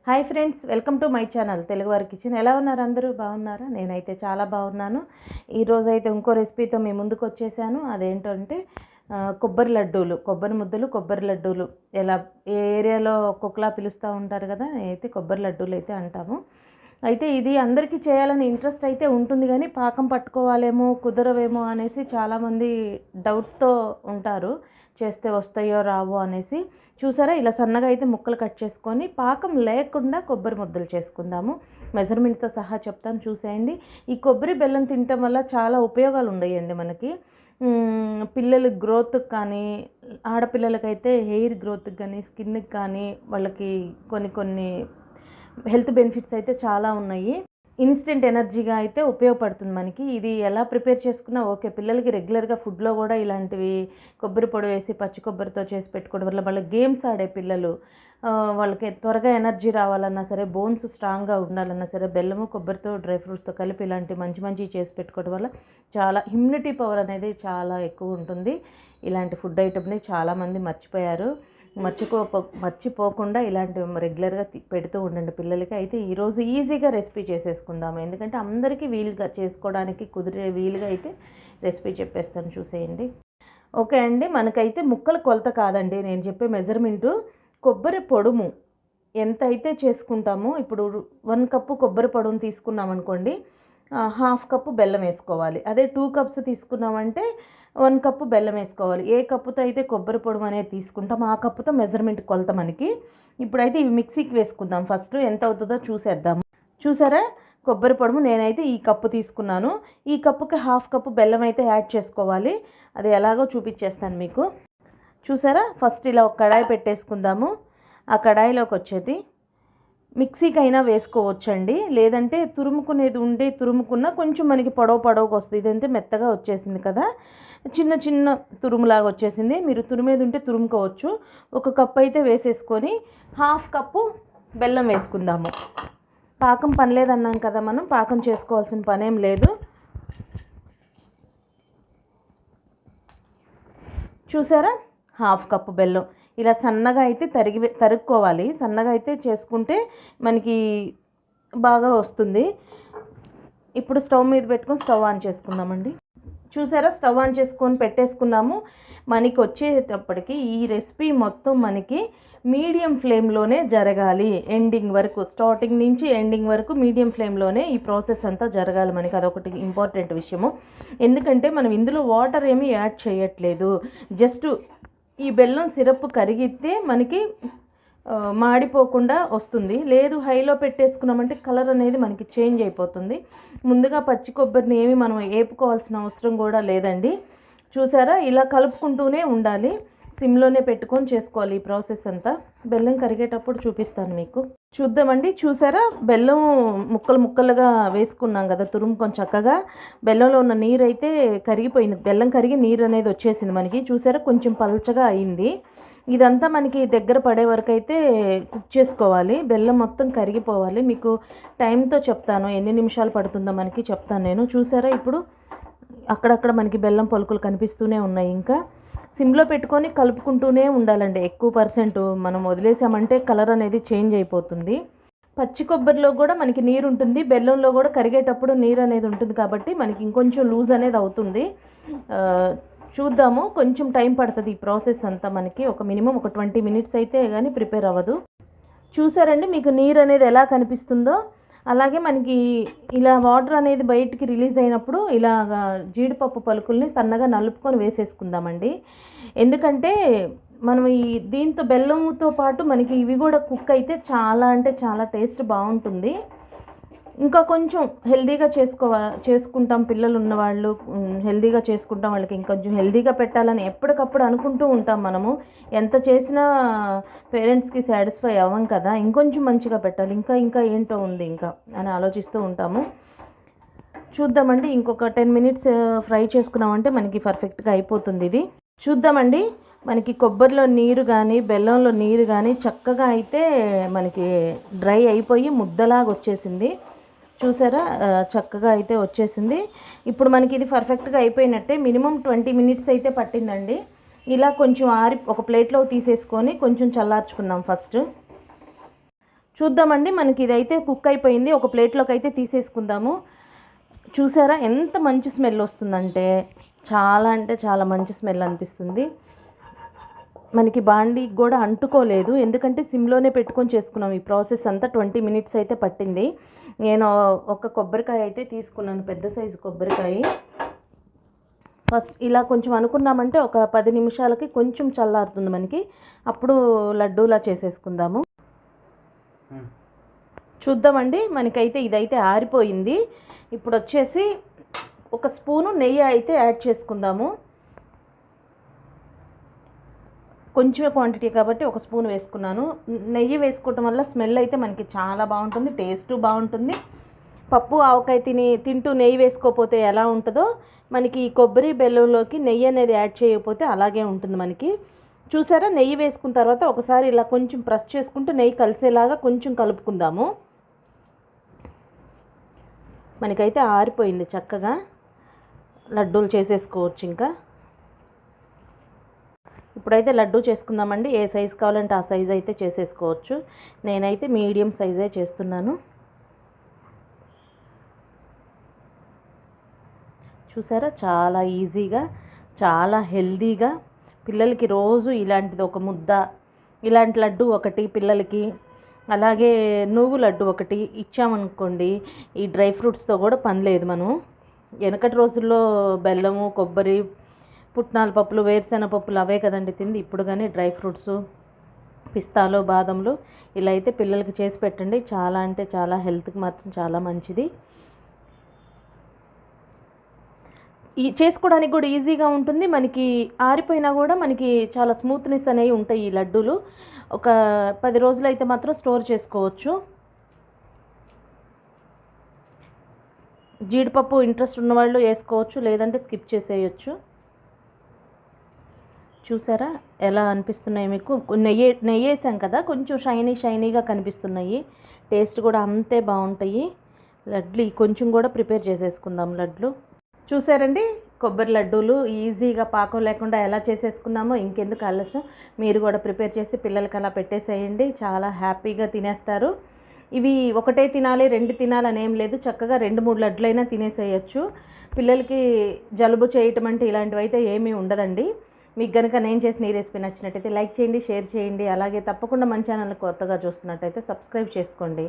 Hi friends, welcome to my channel Telugu వారి kitchen. ఎలా ఉన్నారు? అందరూ బాగున్నారా? నేనైతే చాలా బాగున్నాను. ఈరోజు అయితే ఇంకో రెసిపీతో మీ ముందుకు వచ్చేసాను. అదేంటంటే కొబ్బరి లడ్డూలు, కొబ్బరి ముద్దలు, కొబ్బరి లడ్డూలు. ఎలా ఏ ఏరియాలో ఒక్కొక్కలా పిలుస్తూ ఉంటారు కదా, అయితే కొబ్బరి లడ్డూలు అయితే అంటాము. అయితే ఇది అందరికీ చేయాలని ఇంట్రెస్ట్ అయితే ఉంటుంది, కానీ పాకం పట్టుకోవాలేమో కుదరవేమో అనేసి చాలామంది డౌట్తో ఉంటారు. చేస్తే వస్తాయో రావో అనేసి. చూసారా, ఇలా సన్నగా అయితే ముక్కలు కట్ చేసుకొని పాకం లేకుండా కొబ్బరి ముద్దలు చేసుకుందాము. మెజర్మెంట్తో సహా చెప్తాను, చూసేయండి. ఈ కొబ్బరి బెల్లం తినటం వల్ల చాలా ఉపయోగాలు ఉన్నాయండి మనకి. పిల్లల గ్రోత్కి కానీ, ఆడపిల్లలకైతే హెయిర్ గ్రోత్కి కానీ, స్కిన్కి కానీ, వాళ్ళకి కొన్ని హెల్త్ బెనిఫిట్స్ అయితే చాలా ఉన్నాయి. ఇన్స్టెంట్ ఎనర్జీగా అయితే ఉపయోగపడుతుంది మనకి. ఇది ఎలా ప్రిపేర్ చేసుకున్నా ఓకే. పిల్లలకి రెగ్యులర్గా ఫుడ్లో కూడా ఇలాంటివి కొబ్బరి పొడి వేసి పచ్చి కొబ్బరితో చేసి పెట్టుకోవడం వల్ల వాళ్ళ గేమ్స్ ఆడే పిల్లలు, వాళ్ళకి త్వరగా ఎనర్జీ రావాలన్నా సరే, బోన్స్ స్ట్రాంగ్గా ఉండాలన్నా సరే, బెల్లము కొబ్బరితో డ్రై ఫ్రూట్స్తో కలిపి ఇలాంటి మంచి చేసి పెట్టుకోవడం వల్ల చాలా ఇమ్యూనిటీ పవర్ అనేది చాలా ఎక్కువ ఉంటుంది. ఇలాంటి ఫుడ్ ఐటమ్ని చాలామంది మర్చిపోయారు. మర్చిపోకుండా ఇలాంటి రెగ్యులర్గా పెడుతూ ఉండండి పిల్లలకి. అయితే ఈరోజు ఈజీగా రెసిపీ చేసేసుకుందాము, ఎందుకంటే అందరికీ వీలుగా చేసుకోవడానికి కుదిరే వీలుగా అయితే రెసిపీ చెప్పేస్తాను, చూసేయండి. ఓకే అండి, మనకైతే ముక్కల కొలత కాదండి నేను చెప్పే మెజర్మెంటు. కొబ్బరి పొడుము ఎంత అయితే చేసుకుంటామో, ఇప్పుడు 1 కప్పు కొబ్బరి పొడుము తీసుకున్నాం అనుకోండి, 1/2 కప్పు బెల్లం వేసుకోవాలి. అదే 2 కప్స్ తీసుకున్నామంటే 1 కప్పు బెల్లం వేసుకోవాలి. ఏ కప్పుతో అయితే కొబ్బరి పొడి అనేది తీసుకుంటాం ఆ కప్పుతో మెజర్మెంట్ కొలత మనకి. ఇప్పుడైతే ఇవి మిక్సీకి వేసుకుందాం. ఫస్ట్ ఎంత అవుతుందో చూసేద్దాము. చూసారా, కొబ్బరి పొడుము నేనైతే ఈ కప్పు తీసుకున్నాను. ఈ కప్పుకి 1/2 కప్పు బెల్లం అయితే యాడ్ చేసుకోవాలి. అది ఎలాగో చూపించేస్తాను మీకు. చూసారా, ఫస్ట్ ఇలా ఒక కడాయి పెట్టేసుకుందాము. ఆ కడాయిలోకి వచ్చేది మిక్సీకి అయినా వేసుకోవచ్చండి, లేదంటే తురుముకునేది ఉండే తురుముకున్న కొంచెం మనకి పొడవుగా వస్తుంది. ఇదంతా మెత్తగా వచ్చేసింది కదా, చిన్న తురుములాగా వచ్చేసింది. మీరు తురిమేది ఉంటే తురుముకోవచ్చు. 1 కప్పు అయితే వేసేసుకొని 1/2 కప్పు బెల్లం వేసుకుందాము. పాకం పనిలేదన్నాం కదా, మనం పాకం చేసుకోవాల్సిన పనేం లేదు. చూసారా, 1/2 కప్పు బెల్లం ఇలా సన్నగా అయితే తరుక్కోవాలి. సన్నగా అయితే చేసుకుంటే మనకి బాగా వస్తుంది. ఇప్పుడు స్టవ్ మీద పెట్టుకొని స్టవ్ ఆన్ చేసుకుందామండి. చూసారా, స్టవ్ ఆన్ చేసుకొని పెట్టేసుకున్నాము. మనకి వచ్చేటప్పటికి ఈ రెసిపీ మొత్తం మనకి మీడియం ఫ్లేమ్లోనే జరగాలి. ఎండింగ్ వరకు, స్టార్టింగ్ నుంచి ఎండింగ్ వరకు మీడియం ఫ్లేమ్లోనే ఈ ప్రాసెస్ అంతా జరగాలి మనకి. అదొకటి ఇంపార్టెంట్ విషయము. ఎందుకంటే మనం ఇందులో వాటర్ ఏమీ యాడ్ చేయట్లేదు. జస్ట్ ఈ బెల్లం సిరప్ కరిగితే మనకి మాడిపోకుండా వస్తుంది. లేదు హైలో పెట్టేసుకున్నామంటే కలర్ అనేది మనకి చేంజ్ అయిపోతుంది. ముందుగా పచ్చి కొబ్బరిని ఏమి మనం వేపుకోవాల్సిన అవసరం కూడా లేదండి. చూసారా, ఇలా కలుపుకుంటూనే ఉండాలి. సిమ్లోనే పెట్టుకొని చేసుకోవాలి ఈ ప్రాసెస్ అంతా. బెల్లం కరిగేటప్పుడు చూపిస్తాను మీకు. చూద్దామండి. చూసారా, బెల్లం ముక్కలుగా వేసుకున్నాం కదా తురుముకొని చక్కగా. బెల్లంలో ఉన్న నీరు అయితే కరిగిపోయింది. బెల్లం కరిగి నీరు అనేది వచ్చేసింది మనకి. చూసారా, కొంచెం పల్చగా అయింది. ఇదంతా మనకి దగ్గర పడే వరకు అయితే కుక్ చేసుకోవాలి. బెల్లం మొత్తం కరిగిపోవాలి. మీకు టైంతో చెప్తాను, ఎన్ని నిమిషాలు పడుతుందో మనకి చెప్తాను నేను. చూసారా, ఇప్పుడు అక్కడక్కడ మనకి బెల్లం పలుకులు కనిపిస్తూనే ఉన్నాయి. ఇంకా సిమ్లో పెట్టుకొని కలుపుకుంటూనే ఉండాలండి. ఎక్కువ పర్సెంట్ మనం వదిలేసామంటే కలర్ అనేది చేంజ్ అయిపోతుంది. పచ్చి కొబ్బరిలో కూడా మనకి నీరు ఉంటుంది, బెల్లంలో కూడా కరిగేటప్పుడు నీరు అనేది ఉంటుంది. కాబట్టి మనకి ఇంకొంచెం లూజ్ అనేది అవుతుంది. చూద్దాము, కొంచెం టైం పడుతుంది ఈ ప్రాసెస్ అంతా మనకి. మినిమం ఒక 20 మినిట్స్ అయితే కానీ ప్రిపేర్ అవ్వదు. చూసారండి, మీకు నీరు అనేది ఎలా కనిపిస్తుందో అలాగే మనకి ఇలా వాటర్ అనేది బయటికి రిలీజ్ అయినప్పుడు ఇలాగా జీడిపప్పు పలుకుల్ని సన్నగా నలుపుకొని వేసేసుకుందామండి. ఎందుకంటే మనం దీంతో బెల్లంతో పాటు మనకి ఇవి కూడా కుక్ అయితే చాలా అంటే చాలా టేస్ట్ బాగుంటుంది. ఇంకా కొంచెం హెల్దీగా చేసుకుంటాం. పిల్లలు ఉన్నవాళ్ళు హెల్దీగా చేసుకుంటాం. వాళ్ళకి ఇంకొంచెం హెల్దీగా పెట్టాలని ఎప్పటికప్పుడు అనుకుంటూ ఉంటాం మనము. ఎంత చేసినా పేరెంట్స్కి సాటిస్ఫై అవ్వం కదా, ఇంకొంచెం మంచిగా పెట్టాలి, ఇంకా ఏంటో ఉంది ఇంకా అని ఆలోచిస్తూ ఉంటాము. చూద్దామండి, ఇంకొక 10 మినిట్స్ ఫ్రై చేసుకున్నామంటే మనకి పర్ఫెక్ట్గా అయిపోతుంది ఇది. చూద్దామండి, మనకి కొబ్బరిలో నీరు కానీ బెల్లంలో నీరు కానీ చక్కగా అయితే మనకి డ్రై అయిపోయి ముద్దలాగా వచ్చేసింది. చూసారా, చక్కగా అయితే వచ్చేసింది. ఇప్పుడు మనకి ఇది పర్ఫెక్ట్గా అయిపోయినట్టే. మినిమం 20 మినిట్స్ అయితే పట్టిందండి. ఇలా కొంచెం ఒక ప్లేట్లో తీసేసుకొని కొంచెం చల్లార్చుకుందాం ఫస్ట్. చూద్దామండి. మనకి ఇదైతే కుక్ అయిపోయింది. ఒక ప్లేట్లోకి అయితే తీసేసుకుందాము. చూసారా ఎంత మంచి స్మెల్ వస్తుందంటే చాలా అంటే చాలా మంచి స్మెల్ అనిపిస్తుంది. మనకి బాండీకి కూడా అంటుకోలేదు, ఎందుకంటే సిమ్లోనే పెట్టుకొని చేసుకున్నాం. ఈ ప్రాసెస్ అంతా 20 మినిట్స్ అయితే పట్టింది. నేను ఒక కొబ్బరికాయ అయితే తీసుకున్నాను, పెద్ద సైజు కొబ్బరికాయ. ఫస్ట్ ఇలా కొంచెం అనుకున్నామంటే ఒక 10 నిమిషాలకి కొంచెం చల్లారుతుంది మనకి. అప్పుడు లడ్డూలా చేసేసుకుందాము. చూద్దామండి. మనకైతే ఇదైతే ఆరిపోయింది. ఇప్పుడు వచ్చేసి ఒక స్పూను నెయ్యి అయితే యాడ్ చేసుకుందాము. కొంచెమే క్వాంటిటీ కాబట్టి ఒక స్పూన్ వేసుకున్నాను. నెయ్యి వేసుకోవటం వల్ల స్మెల్ అయితే మనకి చాలా బాగుంటుంది, టేస్ట్ బాగుంటుంది. పప్పు ఆవకాయ తింటూ నెయ్యి వేసుకోకపోతే ఎలా ఉంటుందో మనకి కొబ్బరి బెల్లంలోకి నెయ్యి అనేది యాడ్ చేయకపోతే అలాగే ఉంటుంది మనకి. చూసారా, నెయ్యి వేసుకున్న తర్వాత ఒకసారి ఇలా కొంచెం ప్రెస్ చేసుకుంటూ నెయ్యి కలిసేలాగా కొంచెం కలుపుకుందాము. మనకైతే ఆరిపోయింది చక్కగా. లడ్డూలు చేసేసుకోవచ్చు. ఇంకా ఇప్పుడైతే లడ్డూ చేసుకుందామండి. ఏ సైజు కావాలంటే ఆ సైజు అయితే చేసేసుకోవచ్చు. నేనైతే మీడియం సైజే చేస్తున్నాను. చూసారా, చాలా ఈజీగా, చాలా హెల్దీగా పిల్లలకి రోజు ఇలాంటిది ఒక ముద్ద, ఇలాంటి లడ్డు ఒకటి పిల్లలకి, అలాగే నువ్వు లడ్డు ఒకటి ఇచ్చామనుకోండి, ఈ డ్రై ఫ్రూట్స్తో కూడా పని లేదు. మనం వెనకటి రోజుల్లో బెల్లము, కొబ్బరి, పుట్నాల పప్పులు, వేరుశెనగ పప్పులు అవే కదండి తింది. ఇప్పుడు కానీ డ్రై ఫ్రూట్స్, పిస్తాలు, బాదంలు ఇలా అయితే పిల్లలకి చేసి పెట్టండి. చాలా అంటే చాలా హెల్త్కి మాత్రం చాలా మంచిది. చేసుకోవడానికి కూడా ఈజీగా ఉంటుంది. మనకి ఆరిపోయినా కూడా మనకి చాలా స్మూత్నెస్ అనేవి ఉంటాయి ఈ లడ్డూలు. ఒక 10 రోజులు అయితే మాత్రం స్టోర్ చేసుకోవచ్చు. జీడిపప్పు ఇంట్రెస్ట్ ఉన్నవాళ్ళు వేసుకోవచ్చు, లేదంటే స్కిప్ చేసేయచ్చు. చూసారా ఎలా అనిపిస్తున్నాయి మీకు? నెయ్యి వేసాం కదా, కొంచెం షైనీగా కనిపిస్తున్నాయి. టేస్ట్ కూడా అంతే బాగుంటాయి. లడ్లు కొంచెం కూడా ప్రిపేర్ చేసేసుకుందాం. లడ్లు చూసారండి, కొబ్బరి లడ్డూలు ఈజీగా పాకం లేకుండా ఎలా చేసేసుకున్నామో. ఇంకెందుకు ఆలస్యం, మీరు కూడా ప్రిపేర్ చేసి పిల్లలకి అలా పెట్టేసేయండి. చాలా హ్యాపీగా తినేస్తారు. ఇవి ఒకటే తినాలి, 2 తినాలని ఏం లేదు. చక్కగా 2-3 లడ్లైనా తినేసేయచ్చు. పిల్లలకి జలుబు చేయటం అంటే ఇలాంటివి అయితే ఏమీ ఉండదండి. మీకు కనుక నేను చేసిన ఈ రెసిపీ నచ్చినట్టయితే లైక్ చేయండి, షేర్ చేయండి. అలాగే తప్పకుండా మన ఛానల్ కొత్తగా చూస్తున్నట్టయితే సబ్స్క్రైబ్ చేసుకోండి.